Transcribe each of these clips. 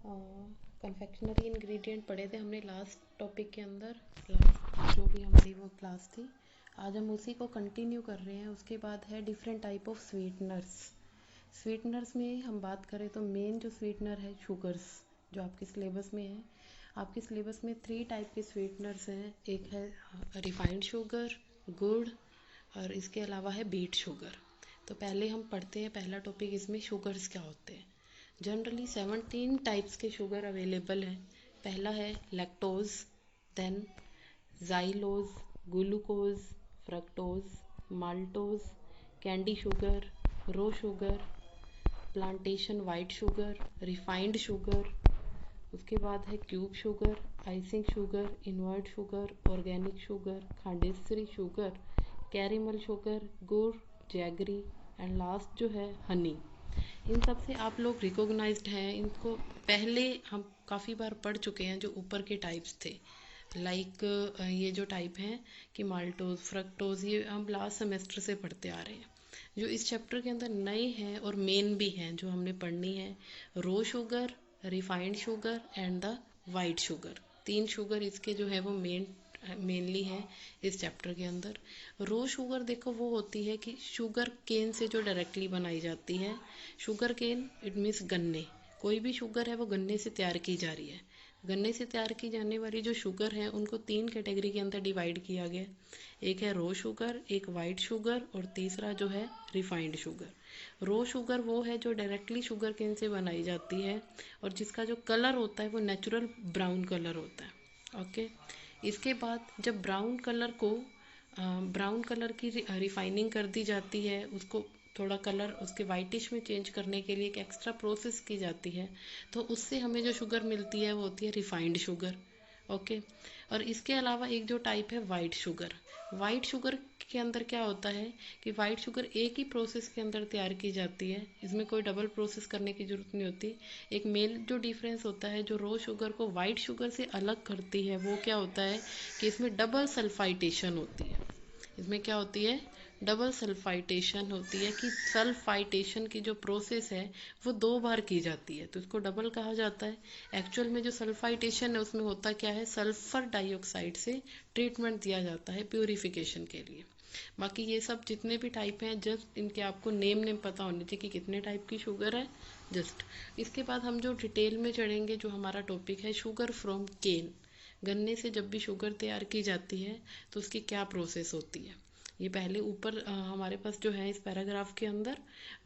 Confectionery ingredient पढ़े थे हमने लास्ट टॉपिक के अंदर, लास्ट जो भी हमारी वो क्लास थी। आज हम उसी को कंटिन्यू कर रहे हैं। उसके बाद है different type of sweeteners. Sweeteners में हम बात करें तो मेन जो स्वीटनर है शुगर्स, जो आपके सिलेबस में है। आपके सिलेबस में 3 टाइप के स्वीटनर्स हैं। एक है रिफाइंड शुगर, गुड़, और इसके अलावा है बीट शुगर। तो पहले हम पढ़ते हैं पहला टॉपिक, इसमें शुगर्स क्या होते हैं। जनरली 17 टाइप्स के शुगर अवेलेबल हैं। पहला है lactose, then xylose, glucose, fructose, maltose, candy sugar, raw sugar, plantation white sugar, refined sugar. उसके बाद है cube sugar, icing sugar, invert sugar, organic sugar, khandsari sugar, caramel sugar, गुड़, जैगरी, एंड लास्ट जो है हनी। इन सब से आप लोग रिकॉग्नाइज्ड हैं। इनको पहले हम काफ़ी बार पढ़ चुके हैं। जो ऊपर के टाइप्स थे लाइक ये जो टाइप हैं कि माल्टोज, फ्रक्टोज, ये हम लास्ट सेमेस्टर से पढ़ते आ रहे हैं। जो इस चैप्टर के अंदर नए हैं और मेन भी हैं जो हमने पढ़नी है, raw sugar, refined sugar and the white sugar. 3 sugar इसके जो है वो मेनली है इस चैप्टर के अंदर। रो शुगर देखो वो होती है कि शुगर केन से जो डायरेक्टली बनाई जाती है। शुगर केन इट मीन्स गन्ने, कोई भी शुगर है वो गन्ने से तैयार की जा रही है। गन्ने से तैयार की जाने वाली जो शुगर है उनको 3 कैटेगरी के अंदर डिवाइड किया गया। एक है रो शुगर, एक वाइट शुगर, और तीसरा जो है रिफाइंड शुगर। रो शुगर वो है जो डायरेक्टली शुगर केन से बनाई जाती है और जिसका जो कलर होता है वो नेचुरल ब्राउन कलर होता है। ओके, इसके बाद जब ब्राउन कलर की रिफाइनिंग कर दी जाती है, उसको थोड़ा कलर उसके वाइटिश में चेंज करने के लिए एक एक्स्ट्रा प्रोसेस की जाती है, तो उससे हमें जो शुगर मिलती है वो होती है रिफाइंड शुगर। ओके, और इसके अलावा एक जो टाइप है वाइट शुगर। वाइट शुगर के अंदर क्या होता है कि वाइट शुगर एक ही प्रोसेस के अंदर तैयार की जाती है, इसमें कोई डबल प्रोसेस करने की ज़रूरत नहीं होती। एक मेन जो डिफरेंस होता है जो रो शुगर को वाइट शुगर से अलग करती है वो क्या होता है कि इसमें डबल सल्फाइटेशन होती है। इसमें क्या होती है, डबल सल्फाइटेशन होती है कि सल्फाइटेशन की जो प्रोसेस है वो 2 बार की जाती है, तो इसको डबल कहा जाता है। एक्चुअल में जो सल्फाइटेशन है उसमें होता क्या है, सल्फर डाइऑक्साइड से ट्रीटमेंट दिया जाता है प्यूरिफिकेशन के लिए। बाकी ये सब जितने भी टाइप हैं जस्ट इनके आपको नेम पता होने चाहिए कि कितने टाइप की शुगर है जस्ट। इसके बाद हम जो डिटेल में चढ़ेंगे, जो हमारा टॉपिक है शुगर फ्रॉम केन। गन्ने से जब भी शुगर तैयार की जाती है तो उसकी क्या प्रोसेस होती है, ये पहले ऊपर हमारे पास जो है इस पैराग्राफ के अंदर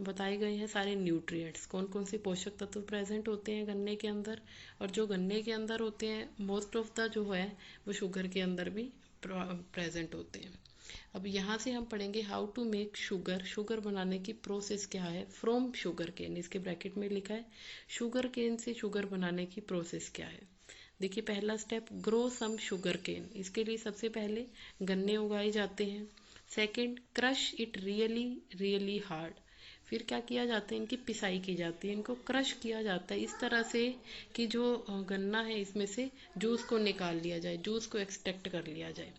बताए गए हैं सारे न्यूट्रिएंट्स, कौन कौन से पोषक तत्व प्रेजेंट होते हैं गन्ने के अंदर। और जो गन्ने के अंदर होते हैं मोस्ट ऑफ द जो है वो शुगर के अंदर भी प्रेजेंट होते हैं। अब यहाँ से हम पढ़ेंगे how to make sugar. Sugar बनाने की प्रोसेस क्या है फ्रॉम शुगर केन, इसके ब्रैकेट में लिखा है शुगर केन से शुगर बनाने की प्रोसेस क्या है। देखिए पहला step, grow some sugar cane. इसके लिए सबसे पहले गन्ने उगाए जाते हैं। Second, crush it really really hard. फिर क्या किया जाता है, इनकी पिसाई की जाती है, इनको क्रश किया जाता है इस तरह से कि जो गन्ना है इसमें से जूस को निकाल लिया जाए, जूस को एक्सट्रैक्ट कर लिया जाए।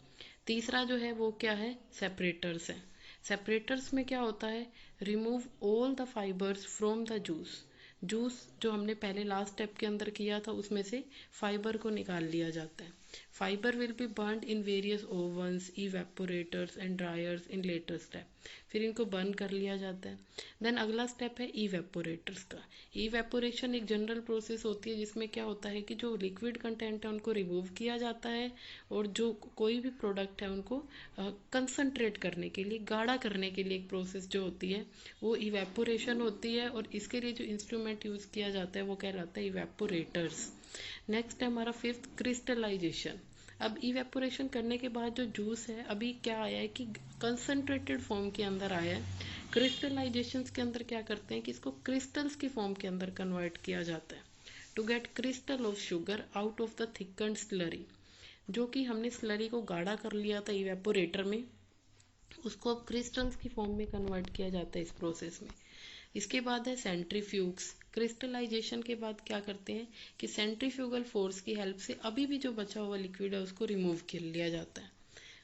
तीसरा जो है वो क्या है, सेपरेटर्स है। सेपरेटर्स में क्या होता है, remove all the fibres from the juice. Juice जो हमने पहले लास्ट स्टेप के अंदर किया था उसमें से फाइबर को निकाल लिया जाता है। Fibre will be burned in various ovens, evaporators and dryers in later step. फिर इनको बर्न कर लिया जाता है। देन अगला स्टेप है इवेपोरेटर्स का। इवेपोरेशन एक जनरल प्रोसेस होती है जिसमें क्या होता है कि जो लिक्विड कंटेंट है उनको रिमूव किया जाता है और जो कोई भी प्रोडक्ट है उनको कंसंट्रेट करने के लिए, गाढ़ा करने के लिए एक प्रोसेस जो होती है वो इवेपोरेशन होती है। और इसके लिए जो इंस्ट्रूमेंट यूज़ किया जाता है वो कहलाता है इवेपोरेटर्स। नेक्स्ट है हमारा फिफ्थ, क्रिस्टलाइजेशन। अब इवेपोरेशन करने के बाद जो जूस है अभी क्या आया है कि कंसंट्रेटेड फॉर्म के अंदर आया है। क्रिस्टलाइजेशन के अंदर क्या करते हैं कि इसको क्रिस्टल्स की फॉर्म के अंदर कन्वर्ट किया जाता है to get crystal of sugar out of the thickened slurry. जो कि हमने स्लरी को गाढ़ा कर लिया था इवेपोरेटर में, उसको अब क्रिस्टल्स की फॉर्म में कन्वर्ट किया जाता है इस प्रोसेस में। इसके बाद है सेंट्रीफ्यूग्स। क्रिस्टलाइजेशन के बाद क्या करते हैं कि सेंट्रीफ्यूगल फोर्स की हेल्प से अभी भी जो बचा हुआ लिक्विड है उसको रिमूव कर लिया जाता है।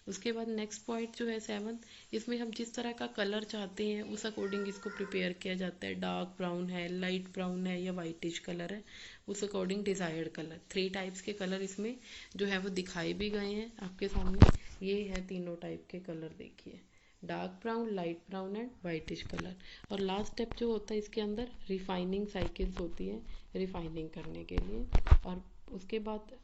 उसके बाद नेक्स्ट पॉइंट जो है 7, इसमें हम जिस तरह का कलर चाहते हैं उस अकॉर्डिंग इसको प्रिपेयर किया जाता है। डार्क ब्राउन है, लाइट ब्राउन है या वाइटिश कलर है, उस अकॉर्डिंग डिजायर्ड कलर। 3 टाइप्स के कलर इसमें जो है वो दिखाए भी गए हैं आपके सामने। ये है तीनों टाइप के कलर, देखिए dark brown, light brown and whitish colour. और लास्ट स्टेप जो होता है इसके अंदर रिफाइनिंग साइकिल्स होती है रिफाइनिंग करने के लिए। और उसके बाद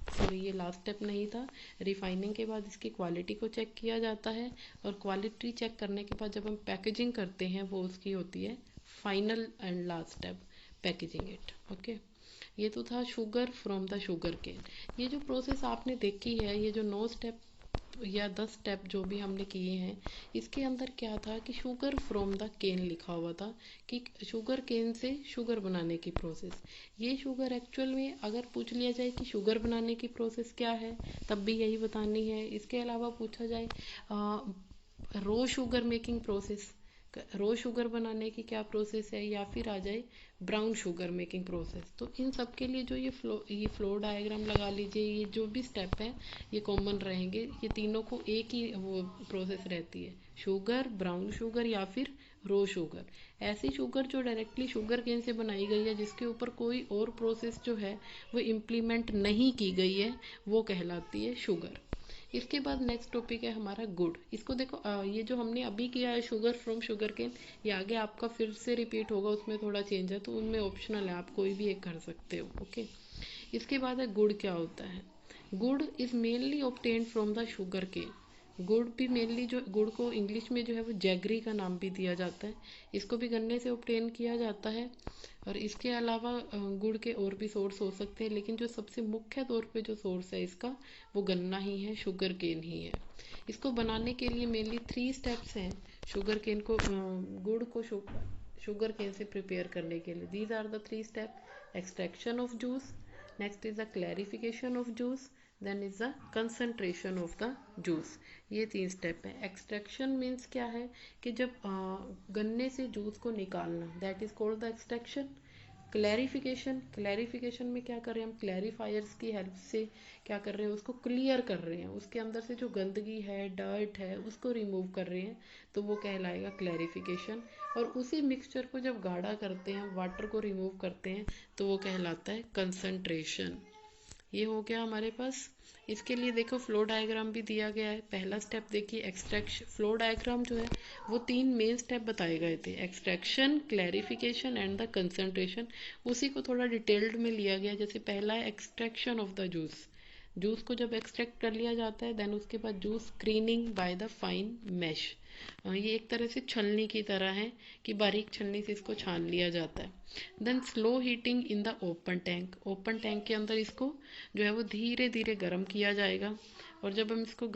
सॉरी ये लास्ट स्टेप नहीं था। रिफाइनिंग के बाद इसकी क्वालिटी को चेक किया जाता है, और क्वालिटी चेक करने के बाद जब हम पैकेजिंग करते हैं वो उसकी होती है final and last step, packaging it. Okay, ये तो था sugar from the sugar cane. ये जो प्रोसेस आपने देखी है, ये जो 9 स्टेप या 10 स्टेप जो भी हमने किए हैं, इसके अंदर क्या था कि शुगर फ्रॉम द केन लिखा हुआ था कि शुगर केन से शुगर बनाने की प्रोसेस। ये शुगर एक्चुअल में अगर पूछ लिया जाए कि शुगर बनाने की प्रोसेस क्या है, तब भी यही बतानी है। इसके अलावा पूछा जाए रो शुगर मेकिंग प्रोसेस, रो शुगर बनाने की क्या प्रोसेस है, या फिर आ जाए ब्राउन शुगर मेकिंग प्रोसेस, तो इन सब के लिए जो ये फ्लो डायग्राम लगा लीजिए, ये जो भी स्टेप है ये कॉमन रहेंगे। ये तीनों को एक ही वो प्रोसेस रहती है, शुगर, ब्राउन शुगर या फिर रो शुगर। ऐसी शुगर जो डायरेक्टली शुगर केन से बनाई गई है, जिसके ऊपर कोई और प्रोसेस जो है वो इम्प्लीमेंट नहीं की गई है, वो कहलाती है शुगर। इसके बाद नेक्स्ट टॉपिक है हमारा गुड़। इसको देखो ये जो हमने अभी किया है शुगर फ्रॉम शुगर केन, ये आगे आपका फिर से रिपीट होगा, उसमें थोड़ा चेंज है तो उनमें ऑप्शनल है, आप कोई भी एक कर सकते हो। ओके, इसके बाद है गुड़ क्या होता है। गुड़ is mainly obtained from the sugar cane. गुड़ भी मेनली जो गुड़ को इंग्लिश में जो है वो जैगरी का नाम भी दिया जाता है, इसको भी गन्ने से ऑब्टेन किया जाता है। और इसके अलावा गुड़ के और भी सोर्स हो सकते हैं, लेकिन जो सबसे मुख्य तौर पे जो सोर्स है इसका वो गन्ना ही है, शुगर केन ही है। इसको बनाने के लिए मेनली 3 स्टेप्स हैं शुगर केन को गुड़ को शुगर केन से प्रिपेयर करने के लिए। These are the 3 step: extraction of juice, next is the clarification of juice, then is the concentration of the juice. ये 3 स्टेप है। एक्सट्रैक्शन मीन्स क्या है कि जब गन्ने से जूस को निकालना, that is called the extraction. Clarification, clarification में क्या कर रहे हैं हम, क्लैरिफायर्स की हेल्प से क्या कर रहे हैं, उसको क्लियर कर रहे हैं, उसके अंदर से जो गंदगी है, डर्ट है, उसको रिमूव कर रहे हैं, तो वो कहलाएगा क्लैरिफिकेशन। और उसी मिक्सचर को जब गाढ़ा करते हैं, वाटर को रिमूव करते हैं, तो वो कहलाता है कंसंट्रेशन। ये हो गया हमारे पास। इसके लिए देखो फ्लो डायग्राम भी दिया गया है। पहला स्टेप देखिए एक्सट्रैक्शन। फ्लो डायग्राम जो है वो 3 मेन स्टेप बताए गए थे, extraction, clarification and the concentration. उसी को थोड़ा डिटेल्ड में लिया गया। जैसे पहला है extraction of the juice. Juice को जब एक्सट्रैक्ट कर लिया जाता है, देन उसके बाद juice screening by the fine mesh. ये एक तरह से छलनी की तरह है कि बारीक छलनी से इसको छान लिया जाता है। Then slow heating in the open tank. Open tank के अंदर इसको जो है वो धीरे धीरे गर्म किया जाएगा। और जब हम इसको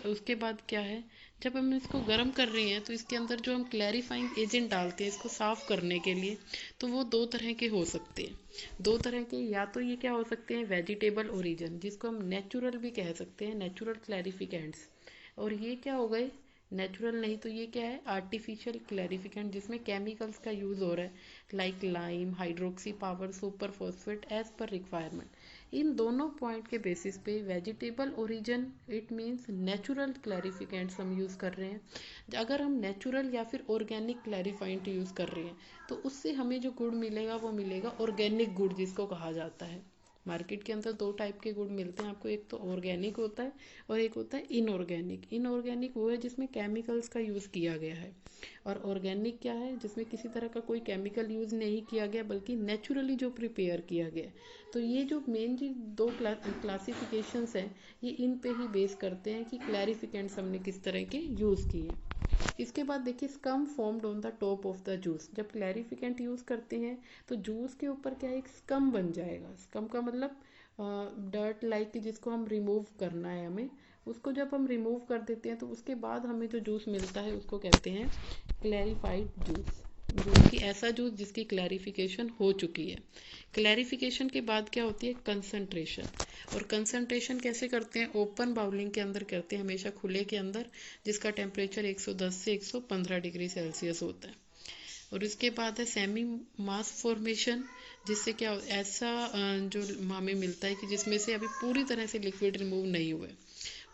उसके बाद क्या है, जब हम इसको गर्म कर रहे हैं तो इसके अंदर जो हम क्लैरिफाइंग एजेंट डालते हैं इसको साफ करने के लिए, तो वो 2 तरह के हो सकते हैं। 2 तरह के, या तो ये क्या हो सकते हैं, वेजिटेबल ओरिजिन, जिसको हम नेचुरल भी कह सकते हैं, नेचुरल क्लैरिफिकेंट्स। और ये क्या हो गए, नेचुरल नहीं तो ये क्या है, आर्टिफिशियल क्लैरिफिकेंट, जिसमें केमिकल्स का यूज हो रहा है, like lime, hydroxy power, super phosphate, as per requirement. इन दोनों पॉइंट के बेसिस पे vegetable origin it means natural clarificants हम यूज़ कर रहे हैं। अगर हम नेचुरल या फिर ऑर्गेनिक क्लैरिफाइंट यूज़ कर रहे हैं, तो उससे हमें जो गुड़ मिलेगा वो मिलेगा ऑर्गेनिक गुड़, जिसको कहा जाता है। मार्केट के अंदर 2 टाइप के गुड़ मिलते हैं आपको, एक तो ऑर्गेनिक होता है और एक होता है इनऑर्गेनिक। इनऑर्गेनिक वो है जिसमें केमिकल्स का यूज़ किया गया है, और ऑर्गेनिक क्या है, जिसमें किसी तरह का कोई केमिकल यूज़ नहीं किया गया, बल्कि नेचुरली जो प्रिपेयर किया गया। तो ये जो मेन जो 2 क्लासिफिकेशंस हैं, ये इन पे ही बेस करते हैं कि क्लैरिफिकेंट्स हमने किस तरह के यूज़ किए। इसके बाद देखिए scum formed on the top of the juice. जब क्लैरिफिकेंट यूज़ करते हैं तो जूस के ऊपर क्या है, एक स्कम बन जाएगा। स्कम का मतलब डर्ट लाइक, जिसको हम रिमूव करना है हमें, उसको जब हम रिमूव कर देते हैं तो उसके बाद हमें जो जूस मिलता है उसको कहते हैं क्लैरिफाइड जूस। जूस की ऐसा जूस जिसकी क्लैरिफिकेशन हो चुकी है। क्लैरिफिकेशन के बाद क्या होती है, कंसंट्रेशन। और कंसंट्रेशन कैसे करते हैं, ओपन बाउलिंग के अंदर करते हैं, हमेशा खुले के अंदर, जिसका टेम्परेचर 110 से 115 डिग्री सेल्सियस होता है। और इसके बाद है सेमी मास फॉर्मेशन, जिससे क्या ऐसा जो हमें मिलता है कि जिसमें से अभी पूरी तरह से लिक्विड रिमूव नहीं हुए।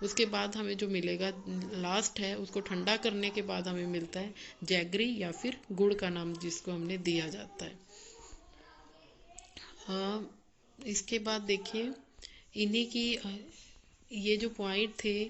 उसके बाद हमें जो मिलेगा लास्ट है, उसको ठंडा करने के बाद हमें मिलता है जैगरी या फिर गुड़ का नाम जिसको हमने दिया जाता है। इसके बाद देखिए इन्हीं की ये जो पॉइंट थे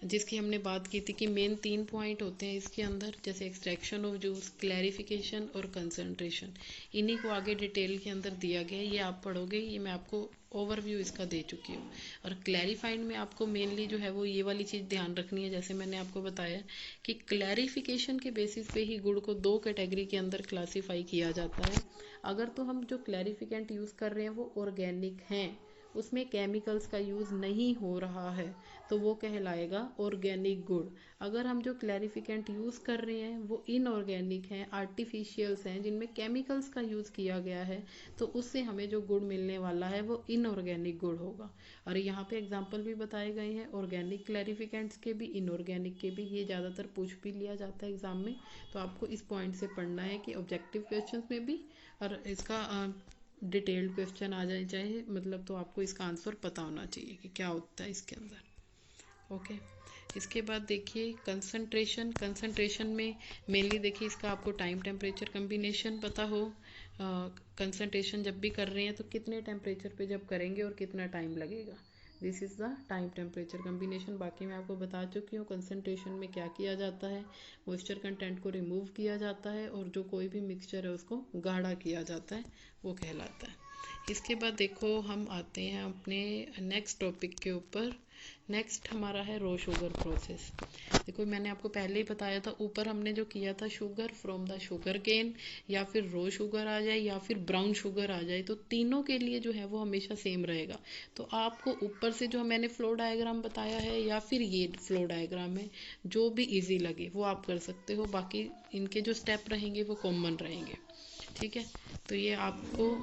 जिसकी हमने बात की थी कि मेन 3 पॉइंट होते हैं इसके अंदर, जैसे एक्सट्रैक्शन ऑफ जूस, क्लैरिफिकेशन और कंसंट्रेशन। इन्हीं को आगे डिटेल के अंदर दिया गया है, ये आप पढ़ोगे, ये मैं आपको ओवरव्यू इसका दे चुकी हूँ। और क्लैरिफाइड में आपको मेनली जो है वो ये वाली चीज़ ध्यान रखनी है, जैसे मैंने आपको बताया कि क्लैरिफिकेशन के बेसिस पे ही गुड़ को 2 कैटेगरी के अंदर क्लासीफाई किया जाता है। अगर तो हम जो क्लैरिफिकेंट यूज़ कर रहे हैं वो ऑर्गेनिक हैं, उसमें केमिकल्स का यूज़ नहीं हो रहा है, तो वो कहलाएगा ऑर्गेनिक गुड़। अगर हम जो क्लैरिफिकेंट यूज़ कर रहे हैं वो इनऑर्गेनिक हैं, आर्टिफिशियल्स हैं, जिनमें केमिकल्स का यूज़ किया गया है, तो उससे हमें जो गुड़ मिलने वाला है वो इनऑर्गेनिक गुड़ होगा। और यहाँ पे एग्जाम्पल भी बताए गए हैं ऑर्गेनिक क्लैरिफिकेंट्स के भी, इनऑर्गेनिक के भी। ये ज़्यादातर पूछ भी लिया जाता है एग्जाम में, तो आपको इस पॉइंट से पढ़ना है कि ऑब्जेक्टिव क्वेश्चन में भी और इसका डिटेल्ड क्वेश्चन आ जाए चाहे, मतलब तो आपको इसका आंसर पता होना चाहिए कि क्या होता है इसके अंदर। ओके, इसके बाद देखिए कंसंट्रेशन में मेनली देखिए इसका आपको टाइम टेम्परेचर कम्बिनेशन पता हो। कंसंट्रेशन जब भी कर रहे हैं तो कितने टेम्परेचर पे जब करेंगे और कितना टाइम लगेगा, this is the time temperature combination. बाकी मैं आपको बता चुकी हूँ कंसंट्रेशन में क्या किया जाता है, मॉइस्चर कंटेंट को रिमूव किया जाता है और जो कोई भी मिक्सचर है उसको गाढ़ा किया जाता है, वो कहलाता है। इसके बाद देखो हम आते हैं अपने नेक्स्ट टॉपिक के ऊपर। नेक्स्ट हमारा है रो शुगर प्रोसेस। देखो मैंने आपको पहले ही बताया था, ऊपर हमने जो किया था sugar from the sugar cane, या फिर रो शुगर आ जाए या फिर ब्राउन शुगर आ जाए, तो तीनों के लिए जो है वो हमेशा सेम रहेगा। तो आपको ऊपर से जो मैंने फ्लो डायग्राम बताया है या फिर ये फ्लो डायग्राम है, जो भी इजी लगे वो आप कर सकते हो, बाकी इनके जो स्टेप रहेंगे वो कॉमन रहेंगे। ठीक है, तो ये आपको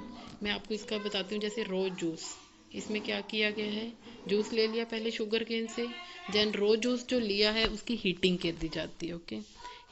मैं आपको इसका बताती हूँ। जैसे रो जूस, इसमें क्या किया गया है, जूस ले लिया पहले शुगर केन से, देन रो जूस जो लिया है उसकी हीटिंग कर दी जाती है। ओके,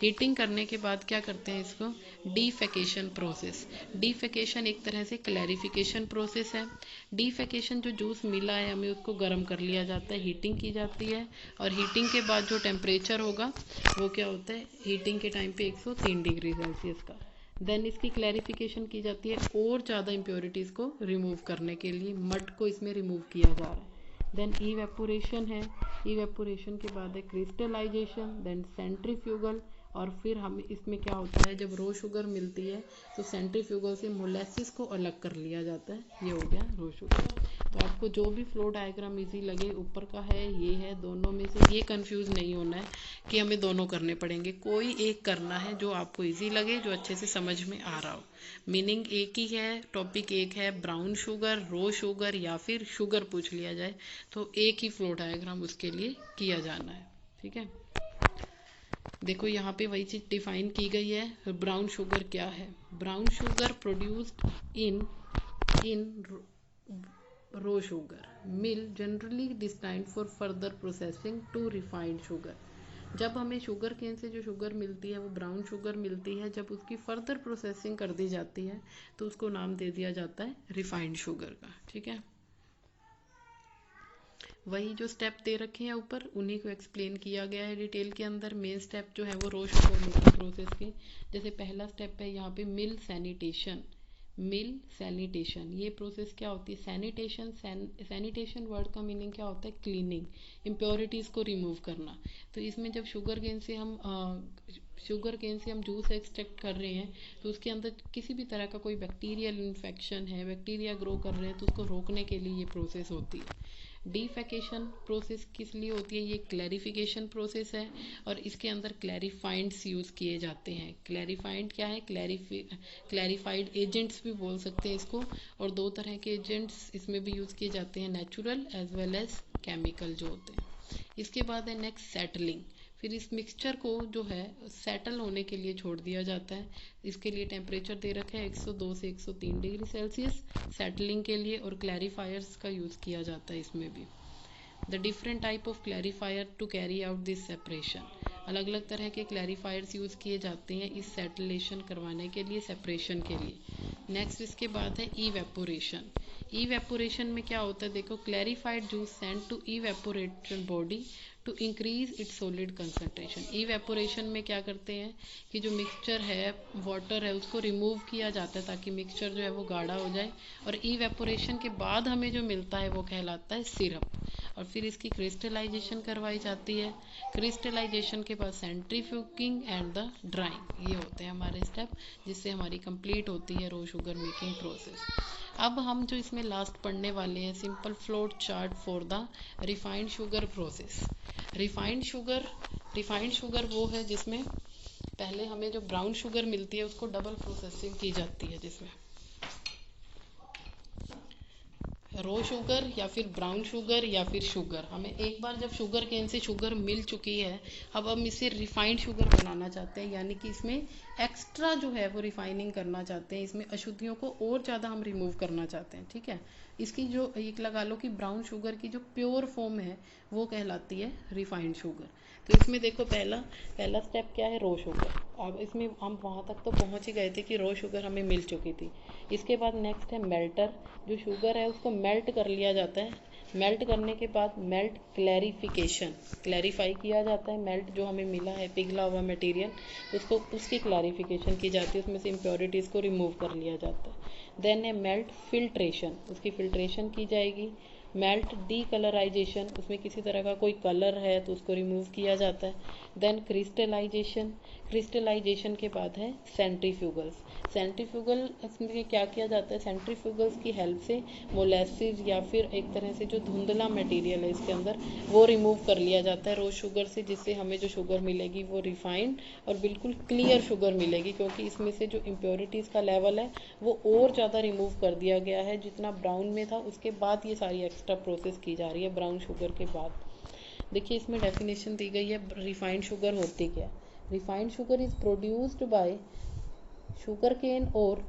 हीटिंग करने के बाद क्या करते हैं इसको, डीफेकेशन प्रोसेस। डीफेकेशन एक तरह से क्लैरिफिकेशन प्रोसेस है। डीफेकेशन जो जूस मिला है हमें उसको गर्म कर लिया जाता है, हीटिंग की जाती है, और हीटिंग के बाद जो टेम्परेचर होगा वो क्या होता है, हीटिंग के टाइम पे 103 डिग्री सेल्सियस का। देन इसकी क्लैरिफिकेशन की जाती है और ज़्यादा इम्प्योरिटीज़ को रिमूव करने के लिए, मड को इसमें रिमूव किया जा रहा है। देन इवेपोरेशन है, इवेपोरेशन के बाद है क्रिस्टलाइजेशन, देन सेंट्रीफ्यूगल, और फिर हम इसमें क्या होता है, जब रो शुगर मिलती है तो सेंट्रीफ्यूगल से मोलेसिस को अलग कर लिया जाता है। ये हो गया रो शुगर। तो आपको जो भी फ्लो डायग्राम इजी लगे, ऊपर का है ये है, दोनों में से ये कंफ्यूज नहीं होना है कि हमें दोनों करने पड़ेंगे, कोई एक करना है जो आपको इजी लगे, जो अच्छे से समझ में आ रहा हो। मीनिंग एक ही है, टॉपिक एक है, ब्राउन शुगर, रो शुगर या फिर शुगर पूछ लिया जाए तो एक ही फ्लो डायग्राम उसके लिए किया जाना है। ठीक है, देखो यहाँ पे वही चीज डिफाइन की गई है। ब्राउन शुगर क्या है, brown sugar produced in raw sugar mill generally destined for further processing to refined sugar. जब हमें शुगर केन से जो शुगर मिलती है वो ब्राउन शुगर मिलती है, जब उसकी फर्दर प्रोसेसिंग कर दी जाती है तो उसको नाम दे दिया जाता है रिफाइंड शुगर का। ठीक है, वही जो स्टेप दे रखे हैं ऊपर उन्हीं को एक्सप्लेन किया गया है डिटेल के अंदर। मेन स्टेप जो है वो रो शुगर मेकिंग प्रोसेस के, जैसे पहला स्टेप है यहाँ पे मिल सैनिटेशन। मिल सैनिटेशन ये प्रोसेस क्या होती है, सैनिटेशन, सैनिटेशन वर्ड का मीनिंग क्या होता है, क्लीनिंग, इम्प्योरिटीज़ को रिमूव करना। तो इसमें जब शुगर केन से हम जूस एक्सट्रैक्ट कर रहे हैं तो उसके अंदर किसी भी तरह का कोई बैक्टीरियल इन्फेक्शन है, बैक्टीरिया ग्रो कर रहे हैं, तो उसको रोकने के लिए ये प्रोसेस होती है। डीफेकेशन प्रोसेस किस लिए होती है, ये क्लैरिफिकेशन प्रोसेस है, और इसके अंदर क्लैरिफाइंड्स यूज़ किए जाते हैं। क्लैरिफाइंड क्या है, क्लैरिफाइड एजेंट्स भी बोल सकते हैं इसको, और 2 तरह के एजेंट्स इसमें भी यूज़ किए जाते हैं, natural as well as chemical जो होते हैं। इसके बाद है नेक्स्ट सेटलिंग। फिर इस मिक्सचर को जो है सेटल होने के लिए छोड़ दिया जाता है। इसके लिए टेम्परेचर दे रखा है 102 से 103 डिग्री सेल्सियस सेटलिंग के लिए, और क्लैरिफायर्स का यूज़ किया जाता है इसमें भी। The different type of clarifier to carry out this separation. अलग अलग तरह के क्लैरिफायर्स यूज़ किए जाते हैं इस सेटलेशन करवाने के लिए, सेपरेशन के लिए। नेक्स्ट इसके बाद है इवेपोरेशन। इवेपोरेशन में क्या होता है, देखो, clarified juice send to evaporated body to increase its solid concentration. Evaporation में क्या करते हैं कि जो मिक्सचर है, वाटर है, उसको रिमूव किया जाता है ताकि मिक्सचर जो है वो गाढ़ा हो जाए, और इवेपोरेशन के बाद हमें जो मिलता है वो कहलाता है सिरप। और फिर इसकी क्रिस्टलाइजेशन करवाई जाती है। क्रिस्टलाइजेशन के बाद सेंट्रीफ्यूगिंग एंड द ड्राइंग, ये होते हैं हमारे स्टेप जिससे हमारी कंप्लीट होती है रो शुगर मेकिंग प्रोसेस। अब हम जो इसमें लास्ट पढ़ने वाले हैं, simple float chart for the refined sugar process. Refined sugar वो है जिसमें पहले हमें जो ब्राउन शुगर मिलती है उसको डबल प्रोसेसिंग की जाती है, जिसमें रो शुगर या फिर ब्राउन शुगर या फिर शुगर। हमें एक बार जब शुगर केन से शुगर मिल चुकी है, अब हम इसे रिफाइंड शुगर बनाना चाहते हैं, यानी कि इसमें एक्स्ट्रा जो है वो रिफाइनिंग करना चाहते हैं, इसमें अशुद्धियों को और ज़्यादा हम रिमूव करना चाहते हैं। ठीक है, इसकी जो एक लगा लो कि ब्राउन शुगर की जो प्योर फॉर्म है वो कहलाती है रिफाइंड शुगर। तो इसमें देखो, पहला स्टेप क्या है, रो शुगर। अब इसमें हम वहाँ तक तो पहुँच ही गए थे कि रो शुगर हमें मिल चुकी थी। इसके बाद नेक्स्ट है मेल्टर। जो शुगर है उसको मेल्ट कर लिया जाता है। मेल्ट करने के बाद मेल्ट क्लैरिफिकेशन, क्लैरिफाई किया जाता है। मेल्ट जो हमें मिला है पिघला हुआ मटेरियल, उसको उसकी क्लैरिफिकेशन की जाती है, उसमें से इम्प्योरिटीज़ को रिमूव कर लिया जाता है। देन है मेल्ट फिल्ट्रेशन, उसकी फिल्ट्रेशन की जाएगी। मेल्ट डीकलराइजेशन, उसमें किसी तरह का कोई कलर है तो उसको रिमूव किया जाता है। देन क्रिस्टलाइजेशन, क्रिस्टलाइजेशन के बाद है सेंट्रीफ्यूगल्स। सेंट्रीफ्यूगल इसमें क्या किया जाता है, सेंट्रीफ्यूगल्स की हेल्प से मोलेसिस या फिर एक तरह से जो धुंधला मटेरियल है इसके अंदर, वो रिमूव कर लिया जाता है रोज शुगर से, जिससे हमें जो शुगर मिलेगी वो रिफाइंड और बिल्कुल क्लियर शुगर मिलेगी, क्योंकि इसमें से जो इम्प्योरिटीज़ का लेवल है वो और ज़्यादा रिमूव कर दिया गया है। जितना ब्राउन में था उसके बाद ये सारी एक्स्ट्रा प्रोसेस की जा रही है ब्राउन शुगर के बाद। देखिए, इसमें डेफिनेशन दी गई है रिफाइंड शुगर होती क्या है। Refined sugar is produced by sugar cane और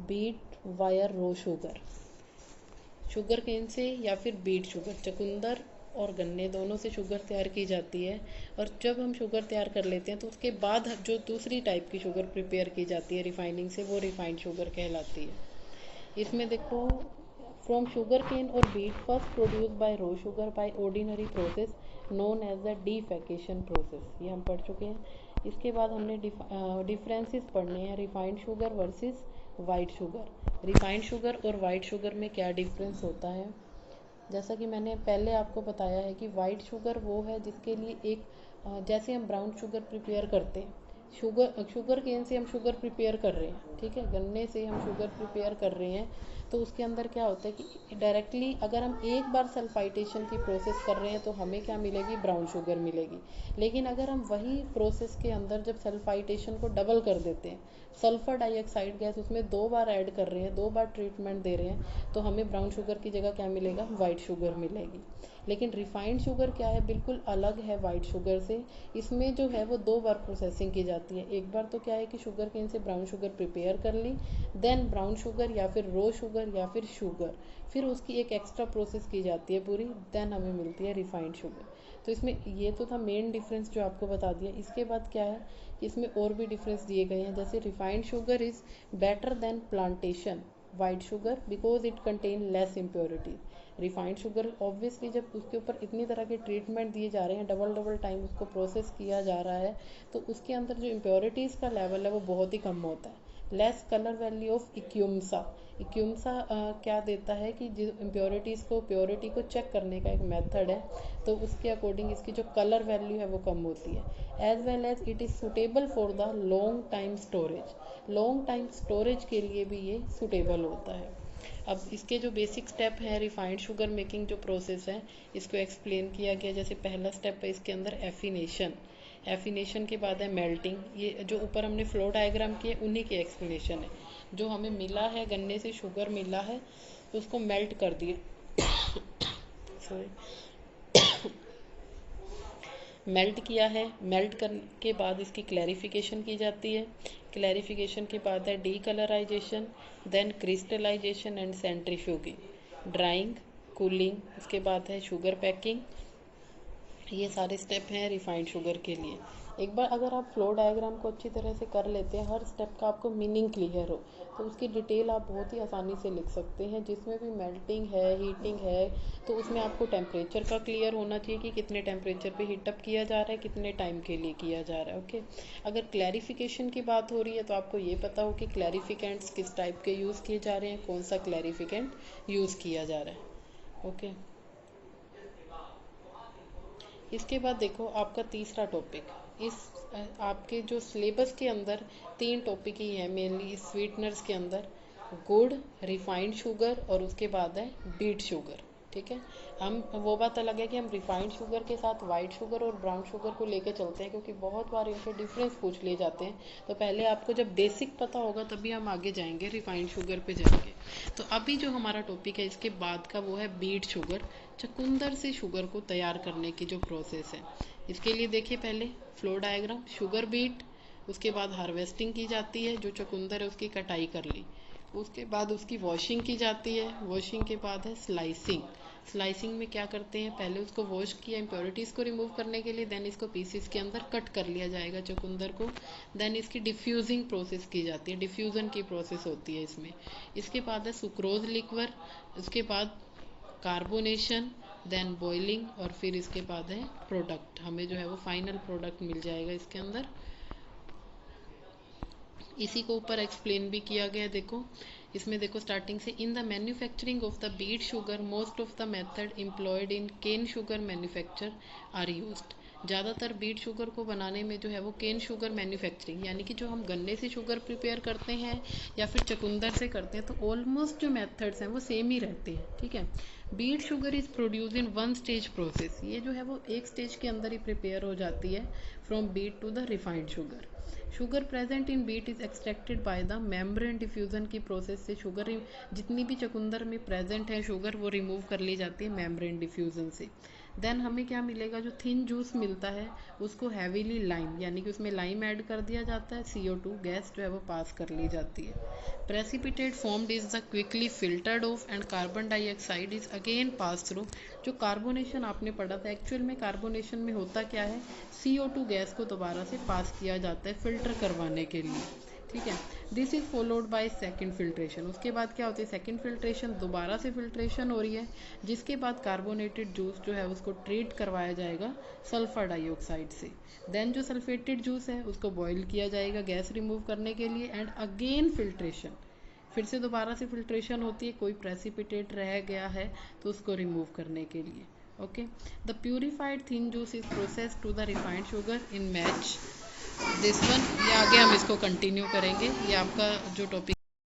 beet via raw sugar. Sugar cane से या फिर बीट शुगर, चुकंदर और गन्ने दोनों से शुगर तैयार की जाती है। और जब हम शुगर तैयार कर लेते हैं तो उसके बाद जो दूसरी टाइप की शुगर प्रिपेयर की जाती है रिफाइनिंग से, वो रिफाइंड शुगर कहलाती है। इसमें देखो, फ्रॉम शुगर केन और beet first produce by raw sugar by ordinary process known as the defecation process, ये हम पढ़ चुके हैं। इसके बाद हमने डिफरेंसेस पढ़ने हैं, refined sugar versus white sugar. Refined sugar और वाइट शुगर में क्या डिफरेंस होता है, जैसा कि मैंने पहले आपको बताया है कि वाइट शुगर वो है जिसके लिए एक जैसे हम ब्राउन शुगर प्रिपेयर करते हैं, शुगर केन से हम शुगर प्रिपेयर कर रहे हैं, ठीक है, गन्ने से हम शुगर प्रिपेयर कर रहे हैं, तो उसके अंदर क्या होता है कि डायरेक्टली अगर हम एक बार सल्फाइटेशन की प्रोसेस कर रहे हैं तो हमें क्या मिलेगी, ब्राउन शुगर मिलेगी। लेकिन अगर हम वही प्रोसेस के अंदर जब सल्फाइटेशन को डबल कर देते हैं, सल्फर डाइऑक्साइड गैस उसमें 2 बार ऐड कर रहे हैं, 2 बार ट्रीटमेंट दे रहे हैं, तो हमें ब्राउन शुगर की जगह क्या मिलेगा, वाइट शुगर मिलेगी। लेकिन रिफाइंड शुगर क्या है, बिल्कुल अलग है वाइट शुगर से। इसमें जो है वो 2 बार प्रोसेसिंग की जाती है। एक बार तो क्या है कि शुगर केन से ब्राउन शुगर प्रिपेयर कर ली, देन ब्राउन शुगर या फिर रो शुगर या फिर शुगर, फिर उसकी एक एक्स्ट्रा प्रोसेस की जाती है पूरी, देन हमें मिलती है रिफाइंड शुगर। तो इसमें ये तो था मेन डिफरेंस जो आपको बता दिया। इसके बाद क्या है कि इसमें और भी डिफरेंस दिए गए हैं, जैसे refined sugar is better than plantation white sugar because it contain less impurities. Refined sugar obviously जब उसके ऊपर इतनी तरह के ट्रीटमेंट दिए जा रहे हैं, डबल डबल टाइम उसको प्रोसेस किया जा रहा है, तो उसके अंदर जो इम्प्योरिटीज़ का लेवल है वो बहुत ही कम होता है। लेस कलर वैल्यू ऑफ इक्यूम्सा, इक्यूम्सा क्या देता है कि जो इम्प्योरिटीज़ को, प्योरिटी को चेक करने का एक मेथड है, तो उसके अकॉर्डिंग इसकी जो कलर वैल्यू है वो कम होती है। As well as it is suitable for the long time storage, long time storage के लिए भी ये सुटेबल होता है। अब इसके जो बेसिक स्टेप हैं रिफाइंड शुगर मेकिंग जो प्रोसेस है, इसको एक्सप्लेन किया गया। जैसे पहला स्टेप है इसके अंदर एफिनेशन, एफिनेशन के बाद है मेल्टिंग। ये जो ऊपर हमने फ्लो डायग्राम किए उन्हीं की एक्सप्लेनेशन है। जो हमें मिला है गन्ने से शुगर मिला है, उसको मेल्ट कर दिया सॉरी मेल्ट किया है। मेल्ट करने के बाद इसकी क्लैरिफिकेशन की जाती है। क्लैरिफिकेशन के बाद है decolorization, then crystallization and centrifuging, drying, cooling, उसके बाद है शुगर पैकिंग। ये सारे स्टेप हैं रिफाइंड शुगर के लिए। एक बार अगर आप फ्लो डायग्राम को अच्छी तरह से कर लेते हैं, हर स्टेप का आपको मीनिंग क्लियर हो, तो उसकी डिटेल आप बहुत ही आसानी से लिख सकते हैं। जिसमें भी मेल्टिंग है, हीटिंग है, तो उसमें आपको टेम्परेचर का क्लियर होना चाहिए कि कितने टेम्परेचर पे हीट अप किया जा रहा है, कितने टाइम के लिए किया जा रहा है। ओके, अगर क्लैरिफिकेशन की बात हो रही है तो आपको ये पता हो कि क्लैरिफिकेंट्स किस टाइप के यूज़ किए जा रहे हैं, कौन सा क्लैरिफिकेंट यूज़ किया जा रहा है। ओके, इसके बाद देखो आपका तीसरा टॉपिक, इस आपके जो सिलेबस के अंदर 3 टॉपिक ही है मेनली स्वीटनर्स के अंदर, गुड़, रिफाइंड शुगर और उसके बाद है बीट शुगर। ठीक है, हम वो बात अलग है कि हम रिफाइंड शुगर के साथ वाइट शुगर और ब्राउन शुगर को लेके चलते हैं, क्योंकि बहुत बार इनके डिफरेंस पूछ लिए जाते हैं। तो पहले आपको जब बेसिक पता होगा तभी हम आगे जाएंगे, रिफाइंड शुगर पे जाएंगे। तो अभी जो हमारा टॉपिक है इसके बाद का वो है बीट शुगर, चुकंदर से शुगर को तैयार करने की जो प्रोसेस है। इसके लिए देखिए पहले फ्लो डायग्राम, शुगर बीट, उसके बाद हार्वेस्टिंग की जाती है, जो चुकंदर है उसकी कटाई कर ली, उसके बाद उसकी वॉशिंग की जाती है, वॉशिंग के बाद है स्लाइसिंग। स्लाइसिंग में क्या करते हैं, पहले उसको वॉश किया इम्प्योरिटीज़ को रिमूव करने के लिए, देन इसको पीसीस के अंदर कट कर लिया जाएगा चुकंदर को, देन इसकी डिफ्यूजिंग प्रोसेस की जाती है, डिफ्यूज़न की प्रोसेस होती है इसमें। इसके बाद है सुक्रोज लिक्वर, उसके बाद कार्बोनेशन, देन बॉइलिंग, और फिर इसके बाद है प्रोडक्ट, हमें जो है वो फाइनल प्रोडक्ट मिल जाएगा इसके अंदर। इसी को ऊपर एक्सप्लेन भी किया गया है, देखो इसमें देखो स्टार्टिंग से, in the manufacturing of the beet sugar most of the method employed in cane sugar manufacture are used. ज़्यादातर बीट शुगर को बनाने में जो है वो केन शुगर मैन्युफैक्चरिंग, यानी कि जो हम गन्ने से शुगर प्रिपेयर करते हैं या फिर चुकंदर से करते हैं, तो ऑलमोस्ट जो मेथड्स हैं वो सेम ही रहते हैं। ठीक है, beet sugar is produce in one stage process, ये जो है वो एक स्टेज के अंदर ही प्रिपेयर हो जाती है, from beet to the refined sugar. Sugar present in beet is extracted by the membrane diffusion की प्रोसेस से शुगर जितनी भी चुकंदर में प्रेजेंट है शुगर वो रिमूव कर ली जाती है मेम्ब्रेन डिफ्यूजन से। देन हमें क्या मिलेगा, जो थिन जूस मिलता है उसको हैवीली लाइम, यानी कि उसमें लाइम ऐड कर दिया जाता है, CO2 गैस जो है वो पास कर ली जाती है। Precipitate formed is the quickly filtered of and carbon dioxide is again pass through. जो कार्बोनेशन आपने पढ़ा था, एक्चुअल में कार्बोनेशन में होता क्या है, CO2 गैस को दोबारा से पास किया जाता है फिल्टर करवाने के लिए। ठीक है, this is followed by second filtration, उसके बाद क्या होती है, सेकंड फिल्ट्रेशन, दोबारा से फिल्ट्रेशन हो रही है, जिसके बाद कार्बोनेटेड जूस जो है उसको ट्रीट करवाया जाएगा सल्फर डाइऑक्साइड से। देन जो सल्फेटेड जूस है उसको बॉईल किया जाएगा गैस रिमूव करने के लिए, एंड अगेन फिल्ट्रेशन, फिर से दोबारा से फिल्ट्रेशन होती है, कोई प्रेसिपिटेट रह गया है तो उसको रिमूव करने के लिए। Okay, the purified thin juice is processed to the refined sugar in match this one. ये आगे हम इसको कंटिन्यू करेंगे, ये आपका जो टॉपिक